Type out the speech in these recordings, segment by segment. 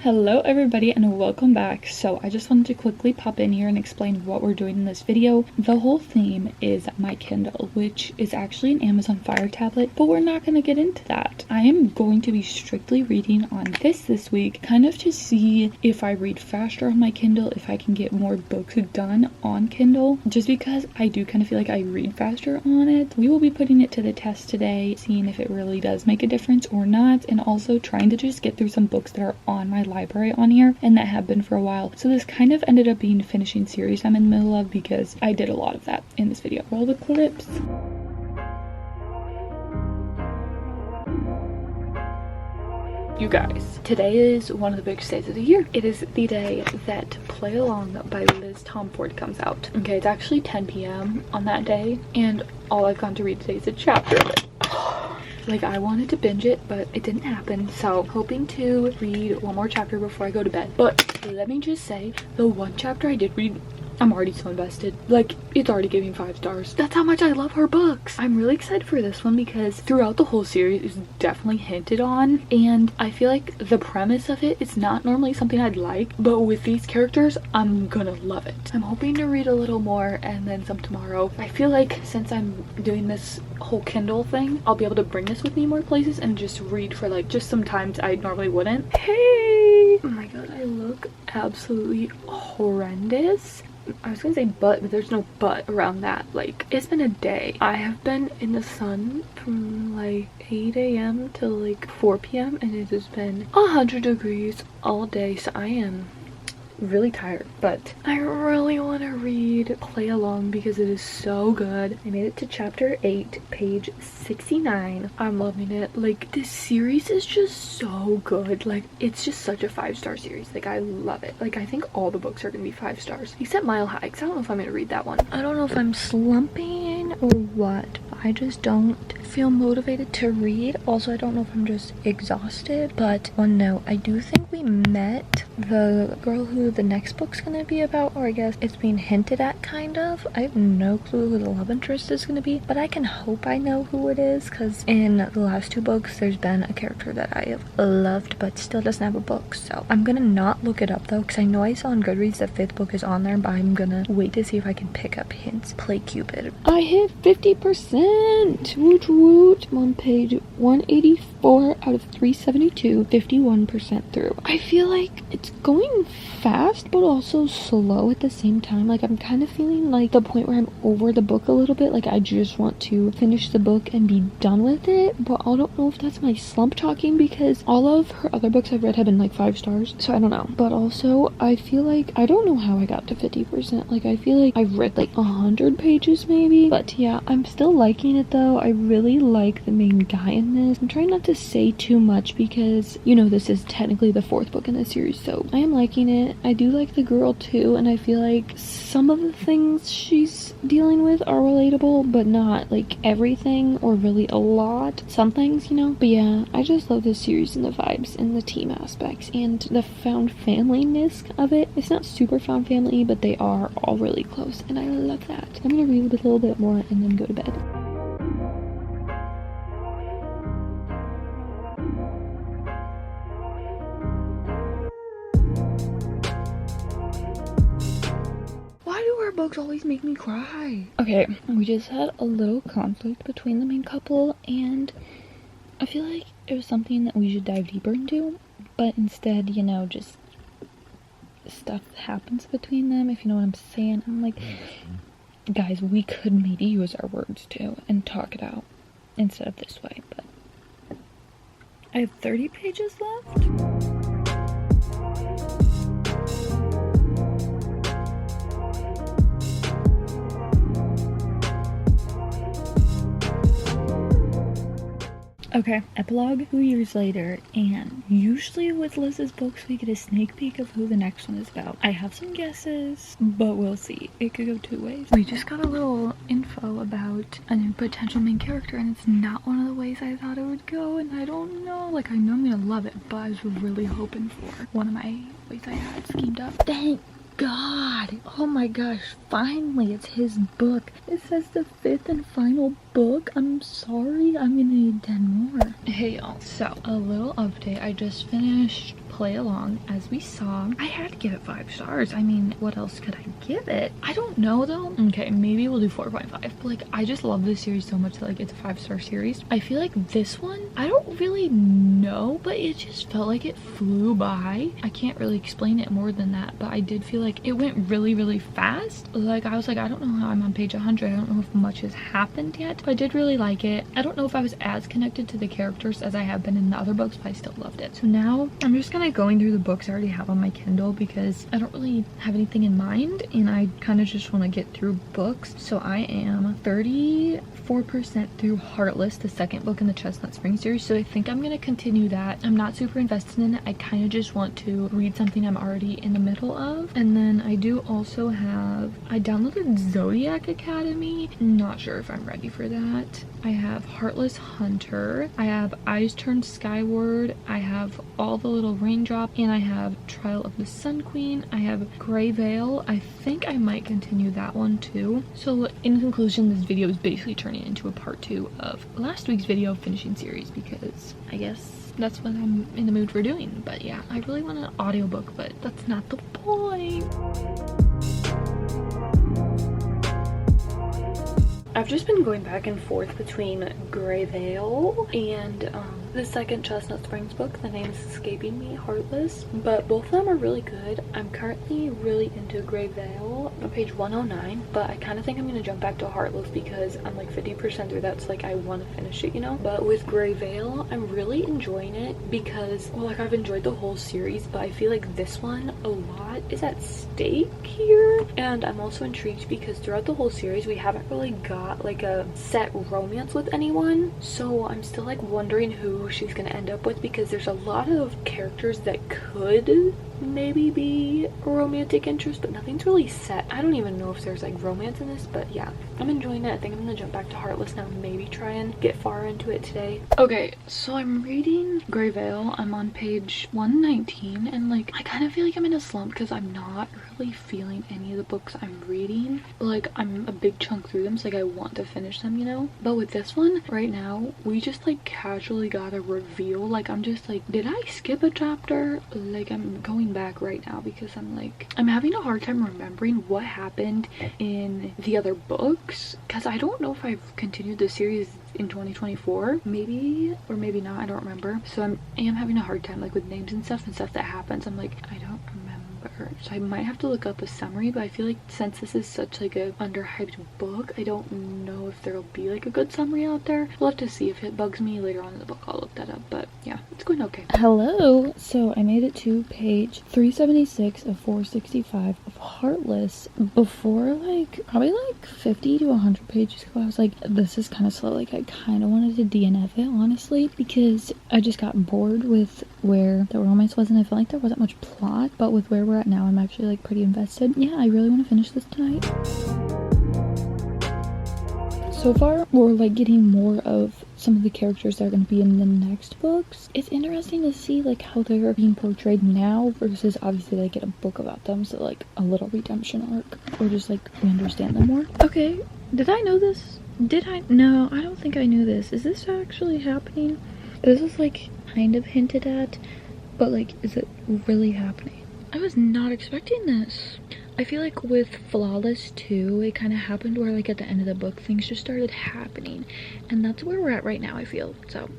Hello everybody and welcome back. So I just wanted to quickly pop in here and explain what we're doing in this video. The whole theme is my Kindle, which is actually an Amazon Fire tablet, but we're not going to get into that. I am going to be strictly reading on this week, kind of to see if I read faster on my Kindle, if I can get more books done on Kindle, just because I do kind of feel like I read faster on it. We will be putting it to the test today, seeing if it really does make a difference or not, and also trying to just get through some books that are on my library on here and that have been for a while. So this kind of ended up being a finishing series I'm in the middle of because I did a lot of that in this video. Roll the clips. You guys, today is one of the biggest days of the year. It is the day that Play Along by Liz Tomford comes out. Okay, it's actually 10 p.m. on that day, and all I've gotten to read today is a chapter of it. Like, I wanted to binge it, but it didn't happen, so hoping to read one more chapter before I go to bed. But let me just say, the one chapter I did read, I'm already so invested. Like, it's already giving 5 stars. That's how much I love her books. I'm really excited for this one because throughout the whole series it's definitely hinted on, and I feel like the premise of it is not normally something I'd like, but with these characters I'm gonna love it. I'm hoping to read a little more and then some tomorrow. I feel like since I'm doing this whole Kindle thing, I'll be able to bring this with me more places and just read for like just some times I normally wouldn't. Hey! Oh my god, I look absolutely horrendous. I was gonna say but there's no but around that. Like, it's been a day. I have been in the sun from like 8 a.m. till like 4 p.m. and it has been 100 degrees all day, so I am really tired, but I really want to read Play Along because it is so good. I made it to chapter 8, page 69. I'm loving it. Like, this series is just so good. Like, it's just such a 5-star series. Like, I love it. Like, I think all the books are gonna be 5 stars except Mile High, because I don't know if I'm gonna read that one. I don't know if I'm slumping or what, but I just don't feel motivated to read. Also, I don't know if I'm just exhausted, but one note, I do think we met the girl who the next book's gonna be about, or I guess it's being hinted at, kind of. I have no clue who the love interest is gonna be, but I can hope I know who it is, because in the last 2 books there's been a character that I have loved but still doesn't have a book. So I'm gonna not look it up though, because I know I saw on Goodreads that 5th book is on there, but I'm gonna wait to see if I can pick up hints. Play Cupid. I hit 50%! Woot woot! I'm on page 184 out of 372, 51% through. I feel like it's going fast but also slow at the same time. Like, I'm kind of feeling like the point where I'm over the book a little bit. Like, I just want to finish the book and be done with it, but I don't know if that's my slump talking, because all of her other books I've read have been like 5 stars, so I don't know. But also I feel like I don't know how I got to 50%. Like, I feel like I've read like 100 pages maybe, but yeah, I'm still liking it though. I really like the main guy in this. I'm trying not to say too much because, you know, this is technically the 4th book in the series, so I am liking it. I do like the girl too, and I feel like some of the things she's dealing with are relatable, but not like everything or really a lot. Some things, you know. But yeah, I just love this series and the vibes and the team aspects and the found family-ness of it. It's not super found family, but they are all really close, and I love that. I'm gonna read a little bit more and then go to bed. Books always make me cry. Okay, we just had a little conflict between the main couple, and I feel like it was something that we should dive deeper into, but instead, you know, just stuff happens between them, if you know what I'm saying. I'm like, guys, we could maybe use our words too and talk it out instead of this way, but I have 30 pages left. Okay, epilogue 2 years later, and usually with Liz's books we get a sneak peek of who the next one is about. I have some guesses, but we'll see. It could go 2 ways. We just got a little info about a new potential main character, and it's not one of the ways I thought it would go, and I don't know. Like, I know I'm gonna love it, but I was really hoping for one of my ways I had schemed up. Thank God. Oh my gosh, finally it's his book. It says the 5th and final book. I'm sorry, I'm gonna need 10 more. Hey y'all, so a little update. I just finished play along. As we saw, I had to give it 5 stars. I mean, what else could I give it? I don't know though. Okay, maybe we'll do 4.5. But like, I just love this series so much that like it's a 5-star series. I feel like this one, I don't really know, but it just felt like it flew by. I can't really explain it more than that, but I did feel like it went really fast. Like, I was like, I don't know how I'm on page 100. I don't know if much has happened yet, but I did really like it. I don't know if I was as connected to the characters as I have been in the other books, but I still loved it. So now I'm just kind of going through the books I already have on my Kindle because I don't really have anything in mind and I kind of just want to get through books. So I am 34% through Heartless, the second book in the Chestnut Spring series. So I think I'm going to continue that. I'm not super invested in it. I kind of just want to read something I'm already in the middle of. And then I do also have, I downloaded Zodiac Academy. Not sure if I'm ready for that. I have Heartless Hunter. I have Eyes Turned Skyward. I have All the Little Raindrop, and I have Trial of the Sun Queen. I have Grey Veil. I think I might continue that one too. So in conclusion, this video is basically turning into a part 2 of last week's video finishing series because I guess that's what I'm in the mood for doing. But yeah, I really want an audiobook, but that's not the point. I've just been going back and forth between Grey Veil and the second Chestnut Springs book. The name's escaping me, Heartless, but both of them are really good. I'm currently really into Grey Veil on page 109, but I kind of think I'm going to jump back to Heartless because I'm like 50% through that, so like I want to finish it, you know? But with Grey Veil, I'm really enjoying it because, well, like I've enjoyed the whole series, but I feel like this one, a lot is at stake here. And I'm also intrigued because throughout the whole series, we haven't really got like a set romance with anyone, so I'm still like wondering who she's gonna end up with because there's a lot of characters that could maybe be a romantic interest, but nothing's really set. I don't even know if there's like romance in this, but yeah, I'm enjoying it. I think I'm gonna jump back to Heartless now, maybe try and get far into it today. Okay, so I'm reading Grey Veil. I'm on page 119 and like I kind of feel like I'm in a slump because I'm not really feeling any of the books I'm reading. Like I'm a big chunk through them, so like I want to finish them, you know? But with this one right now, we just like casually got a reveal. Like I'm just like, did I skip a chapter? Like I'm going back right now because I'm having a hard time remembering what happened in the other books because I don't know if I've continued the series in 2024, maybe or maybe not, I don't remember. So I am having a hard time like with names and stuff that happens. I'm like, I don't remember, so I might have to look up a summary, but I feel like since this is such like a underhyped book, I don't know if there'll be like a good summary out there. We'll have to see. If it bugs me later on in the book, I'll look that up, but yeah, it's going okay. Hello, so I made it to page 376 of 465 of Heartless. Before like probably like 50 to 100 pages ago, I was like, this is kind of slow. Like I kind of wanted to DNF it, honestly, because I just got bored with where the romance was and I felt like there wasn't much plot. But with where we're at now, I'm actually like pretty invested. Yeah, I really want to finish this tonight. So far, we're like getting more of some of the characters that are going to be in the next books. It's interesting to see like how they're being portrayed now versus obviously like in a book about them, so like a little redemption arc, or just like we understand them more. Okay, did I know this? Did I? No, I don't think I knew this. Is this actually happening? This is like kind of hinted at, but like is it really happening? I was not expecting this. I feel like with Flawless 2, it kind of happened where like at the end of the book, things just started happening. And that's where we're at right now, I feel. So,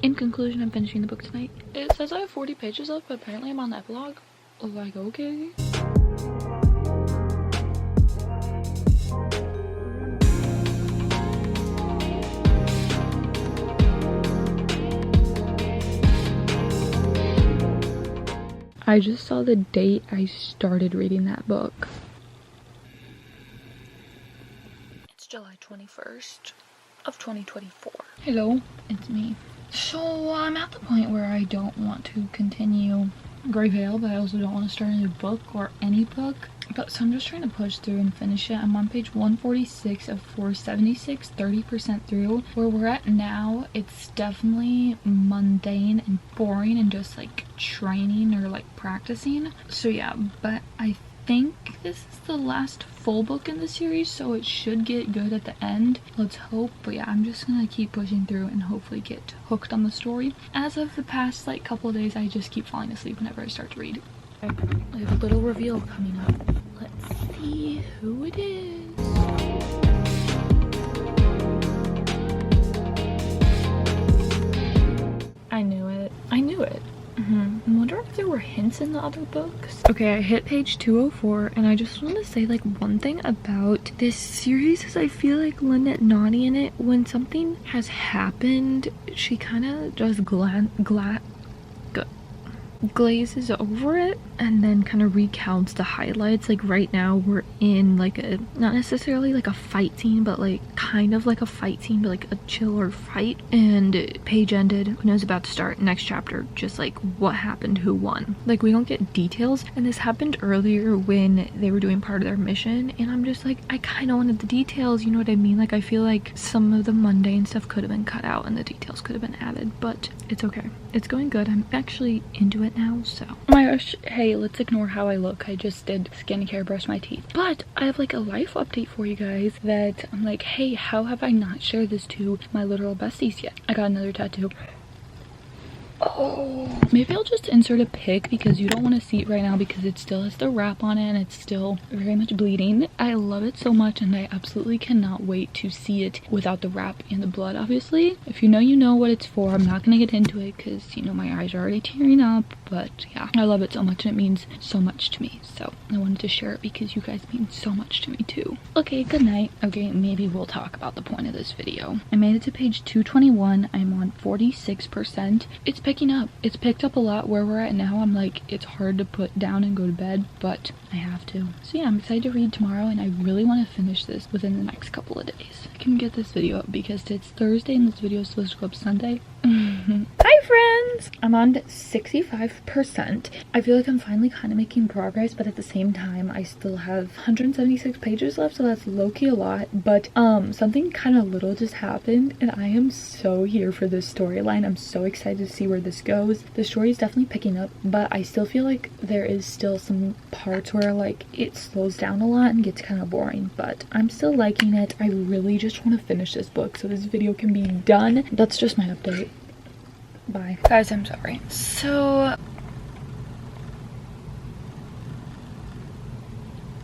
in conclusion, I'm finishing the book tonight. It says I have 40 pages left, but apparently I'm on the epilogue. Like, okay. I just saw the date I started reading that book. It's July 21st of 2024. Hello, it's me. So I'm at the point where I don't want to continue Grey Veil, but I also don't want to start a new book or any book. But so I'm just trying to push through and finish it. I'm on page 146 of 476, 30% through. Where we're at now, it's definitely mundane and boring and just like training or like practicing. So yeah, but I think this is the last full book in the series, so it should get good at the end. Let's hope. But yeah, I'm just gonna keep pushing through and hopefully get hooked on the story. As of the past like couple of days, I just keep falling asleep whenever I start to read. I have a little reveal coming up. Let's see who it is. I knew it. I knew it. I wonder if there were hints in the other books. Okay, I hit page 204, and I just want to say like one thing about this series is I feel like Lynette Nani in it, when something has happened, she kind of just glazes over it and then kind of recounts the highlights. Like right now we're in like a, not necessarily like a fight scene, but like kind of like a fight scene, but like a chiller fight, and page ended, who knows about to start, next chapter, just like what happened, who won. Like we don't get details, and this happened earlier when they were doing part of their mission, and I'm just like, I kind of wanted the details, you know what I mean? Like I feel like some of the mundane stuff could have been cut out and the details could have been added, but it's okay. It's going good. I'm actually into it now, so. Oh my gosh, hey, let's ignore how I look. I just did skincare, brush my teeth. But I have like a life update for you guys that I'm like, hey, how have I not shared this to my literal besties yet? I got another tattoo. Oh, maybe I'll just insert a pic because you don't want to see it right now because it still has the wrap on it and it's still very much bleeding. I love it so much and I absolutely cannot wait to see it without the wrap and the blood, obviously. If you know what it's for. I'm not gonna get into it because, you know, my eyes are already tearing up, but yeah, I love it so much and it means so much to me. So I wanted to share it because you guys mean so much to me too. Okay, good night. Okay, maybe we'll talk about the point of this video. I made it to page 221. I'm on 46%. It's picking up. It's picked up a lot where we're at now. I'm like, it's hard to put down and go to bed, but I have to. So yeah, I'm excited to read tomorrow and I really want to finish this within the next couple of days. I can get this video up because it's Thursday and this video is supposed to go up Sunday. Hi friends! I'm on 65%. I feel like I'm finally kind of making progress, but at the same time I still have 176 pages left, so that's low-key a lot. But something kind of little just happened and I am so here for this storyline. I'm so excited to see where this goes. The story is definitely picking up, but I still feel like there is still some parts where like it slows down a lot and gets kind of boring, but I'm still liking it. I really just want to finish this book so this video can be done. That's just my update. Bye. Guys, I'm sorry. So,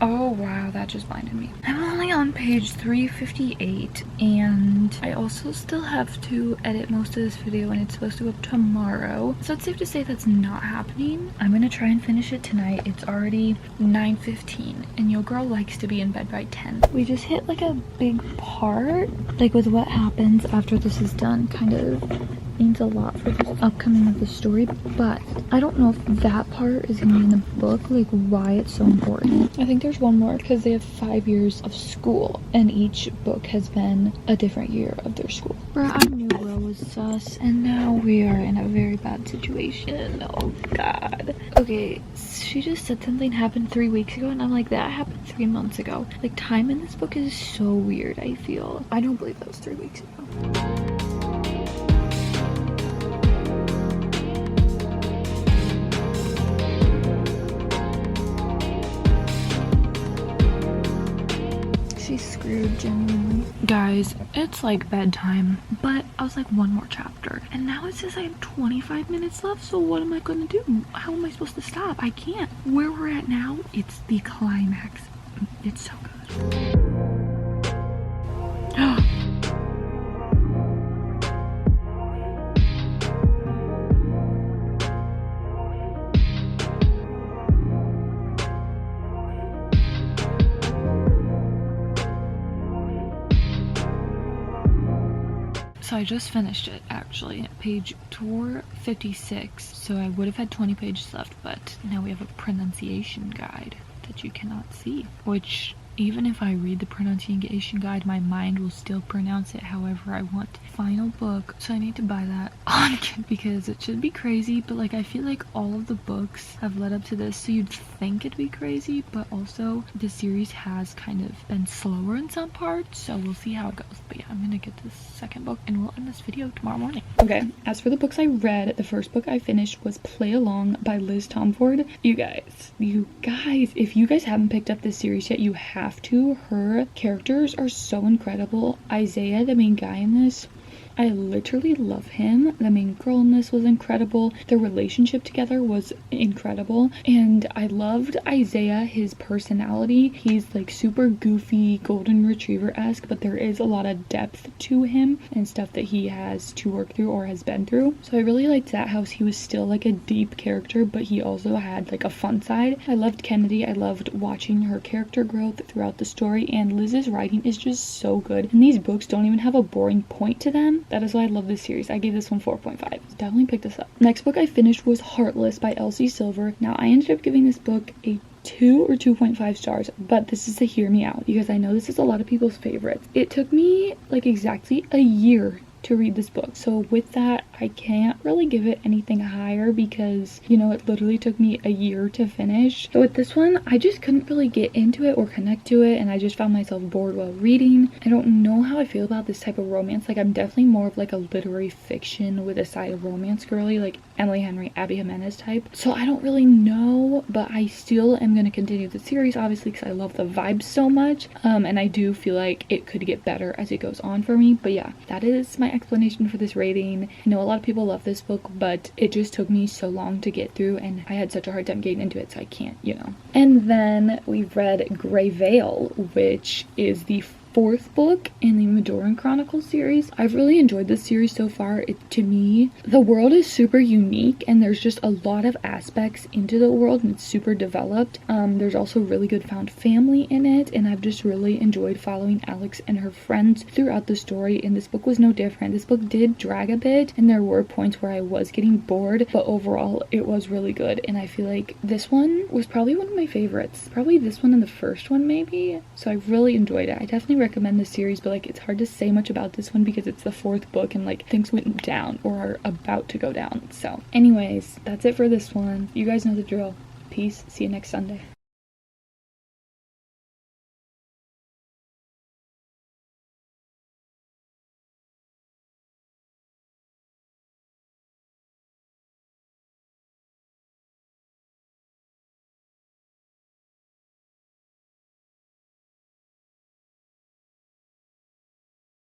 oh wow, that just blinded me. I'm only on page 358 and I also still have to edit most of this video and it's supposed to go up tomorrow. So it's safe to say that's not happening. I'm gonna try and finish it tonight. It's already 9:15 and your girl likes to be in bed by 10. We just hit like a big part, like with what happens after this is done kind of means a lot for the upcoming of the story, but I don't know if that part is gonna be in the book, like why it's so important. I think there's one more because they have 5 years of school and each book has been a different year of their school. Bruh, I knew bro was sus and now we are in a very bad situation. Oh god. Okay, she just said something happened 3 weeks ago and I'm like, that happened 3 months ago. Like time in this book is so weird, I feel. I don't believe that was 3 weeks ago. She's screwed, genuinely. Guys, it's like bedtime, but I was like, one more chapter. And now it says I have 25 minutes left, so what am I gonna do? How am I supposed to stop? I can't. Where we're at now, it's the climax. It's so good. So I just finished it actually, page 456. So I would have had 20 pages left, but now we have a pronunciation guide that you cannot see, which even if I read the pronunciation guide, my mind will still pronounce it however I want. Final book, so I need to buy that on because it should be crazy, but like I feel like all of the books have led up to this, so you'd think it'd be crazy, but also the series has kind of been slower in some parts, so we'll see how it goes. But yeah, I'm gonna get this second book and we'll end this video tomorrow morning. Okay, as for the books I read, the first book I finished was Play Along by Liz Tomford. You guys, if you guys haven't picked up this series yet, you have to. Her characters are so incredible. Isaiah, the main guy in this, I literally love him. The main girl in this was incredible. Their relationship together was incredible. And I loved Isaiah, his personality. He's like super goofy, golden retriever-esque, but there is a lot of depth to him and stuff that he has to work through or has been through. So I really liked that, how he was still like a deep character, but he also had like a fun side. I loved Kennedy. I loved watching her character growth throughout the story, and Liz's writing is just so good. And these books don't even have a boring point to them. That is why I love this series. I gave this one 4.5. Definitely pick this up. Next book I finished was Heartless by Elsie Silver. Now I ended up giving this book a 2 or 2.5 stars, but this is a hear me out because I know this is a lot of people's favorites. It took me like exactly a year to read this book, so with that I can't really give it anything higher because, you know, it literally took me a year to finish. So with this one, I just couldn't really get into it or connect to it, and I just found myself bored while reading. I don't know how I feel about this type of romance. Like, I'm definitely more of like a literary fiction with a side of romance girly, like Emily Henry, Abby Jimenez type. So I don't really know, but I still am going to continue the series, obviously, because I love the vibes so much, and I do feel like it could get better as it goes on for me. But yeah, that is my explanation for this rating. I know a lot of people love this book, but it just took me so long to get through, and I had such a hard time getting into it, so I can't, you know. And then we read Grey Veil, which is the fourth book in the Madoran Chronicles series. I've really enjoyed this series so far. To me, the world is super unique, and there's just a lot of aspects into the world, and it's super developed. There's also really good found family in it, and I've just really enjoyed following Alex and her friends throughout the story, and this book was no different. This book did drag a bit, and there were points where I was getting bored, but overall it was really good, and I feel like this one was probably one of my favorites. Probably this one and the first one maybe. So I really enjoyed it. I definitely recommend this series, but like it's hard to say much about this one because it's the fourth book and like things went down or are about to go down. So anyways, that's it for this one. You guys know the drill. Peace. See you next Sunday.